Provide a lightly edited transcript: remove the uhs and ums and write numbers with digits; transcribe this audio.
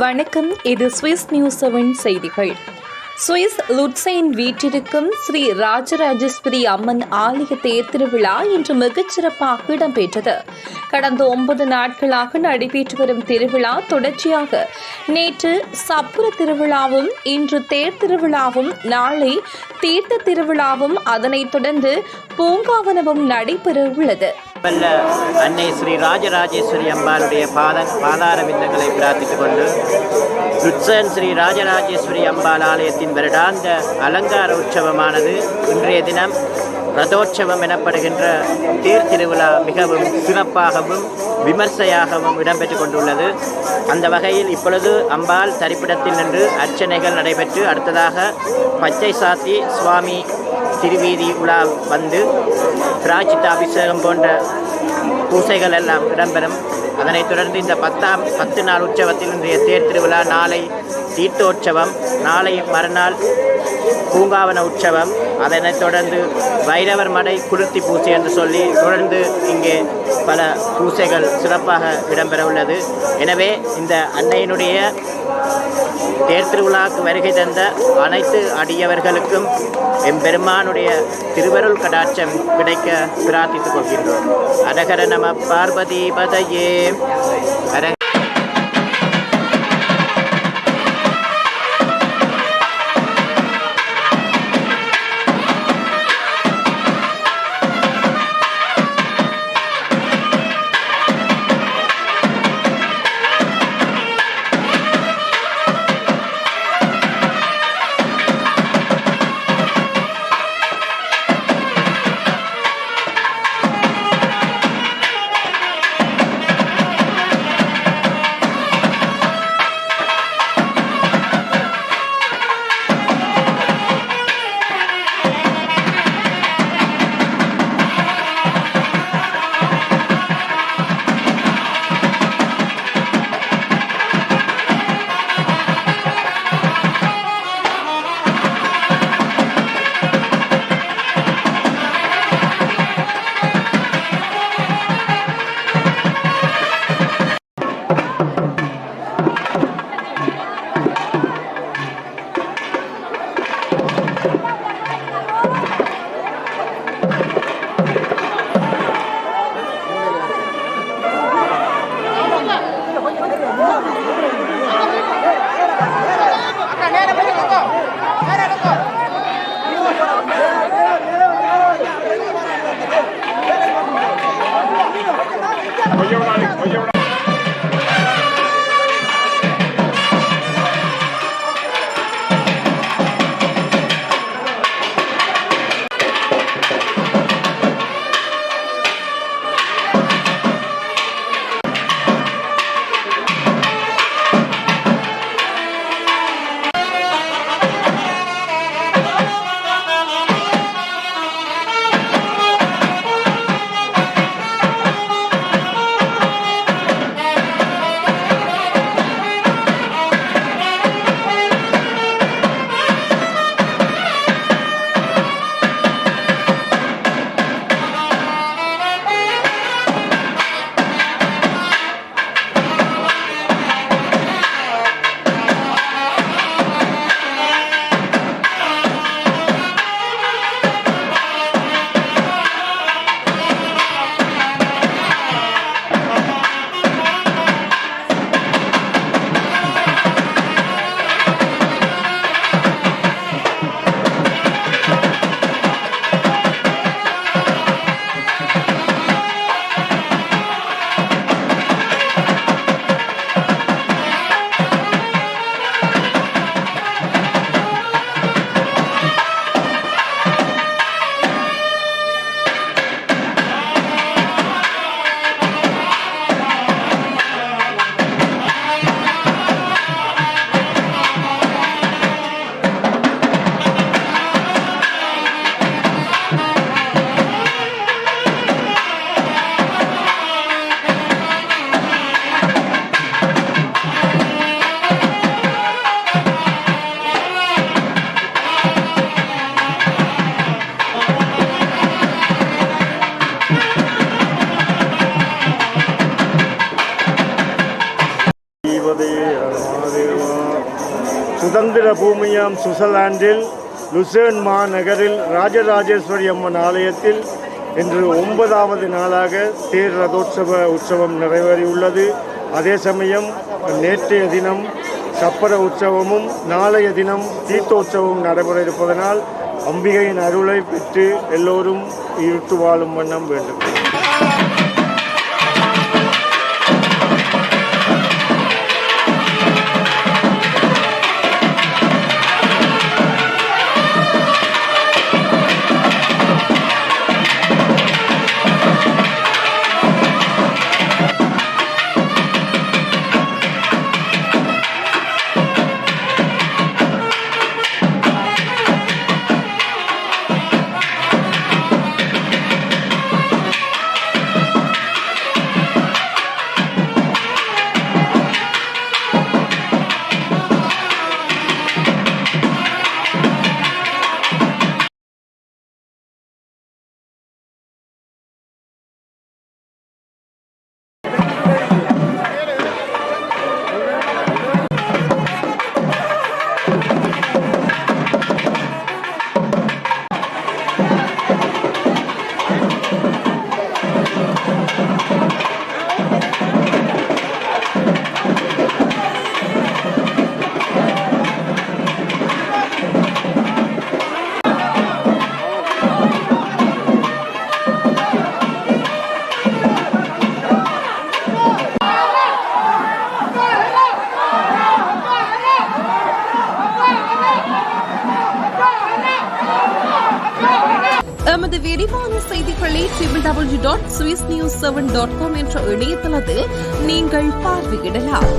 வணக்கம். இது Swiss news 7 செய்திகள். சுவிஸ் லுட்சைன் வீற்றிருக்கும் ஸ்ரீ ராஜராஜேஸ்வரி அம்மன் ஆலய தேர் திருவிழா இன்று மிகச்சிறப்பாக இடம்பெற்றது. கடந்த 9 நாட்களாக நடைபெற்று வரும் திருவிழா தொடர்ச்சியாக நேற்று சப்புர திருவிழாவும், இன்று தேர் திருவிழாவும், நாளை தீர்த்த திருவிழாவும், அதனைத் தொடர்ந்து பூங்காவனமும் நடைபெற உள்ளது. அன்னை ஸ்ரீ ராஜராஜேஸ்வரி அம்பாளுடைய பாதார விந்தங்களை பிரார்த்தித்துக் கொண்டு லுட்சர்ன் ஸ்ரீ ராஜராஜேஸ்வரி அம்பாள் ஆலயத்தின் வருடாந்த அலங்கார உற்சவமானது இன்றைய தினம் ரதோற்சவம் எனப்படுகின்ற தேர் திருவிழா மிகவும் சிறப்பாகவும் விமர்சையாகவும் இடம்பெற்றுக் கொண்டுள்ளது. அந்த வகையில் இப்பொழுது அம்பாள் தரிப்பிடத்தில் நின்று அர்ச்சனைகள் நடைபெற்று அடுத்ததாக பச்சை சாத்தி சுவாமி திருவீதி உலா வந்து பிராச்சித்த அபிஷேகம் போன்ற பூசைகள் எல்லாம் இடம்பெறும். அதனைத் தொடர்ந்து இந்த 10 நாள் உற்சவத்தில் இன்றைய தேர் திருவிழா, நாளை தீர்த்தோற்சவம், நாளை மறுநாள் பூங்காவன உற்சவம், அதனைத் தொடர்ந்து வைரவர் மடை குளிர்த்தி பூசை என்று சொல்லி தொடர்ந்து இங்கே பல பூசைகள் சிறப்பாக இடம்பெற உள்ளது. எனவே இந்த அன்னையினுடைய தேர் திருவிழாவுக்கு வருகை தந்த அனைத்து அடியவர்களுக்கும் எம்பெருமானுடைய திருவருள் கடாட்சம் கிடைக்க பிரார்த்தித்துக் கொள்கின்றோம். அரகர நம பார்வதி பதையே. சுதந்திர பூமியாம் சுவிட்சர்லாந்தில் லுசேர்ன் மாநகரில் ராஜராஜேஸ்வரி அம்மன் ஆலயத்தில் இன்று 9வது நாளாக தேர் ரதோற்சவ உற்சவம் நிறைவேறியுள்ளது. அதே சமயம் நேற்றைய தினம் சப்பர உற்சவமும் நாளைய தினம் தீர்த்தோற்சவமும் நடைபெற இருப்பதனால் அம்பிகையின் அருளை பெற்று எல்லோரும் இருட்டு வாழும் வண்ணம் வேண்டும். எமது விரிவான செய்திகளை www.swissnews7.com என்ற இணையதளத்தில் நீங்கள் பார்வையிடலாம்.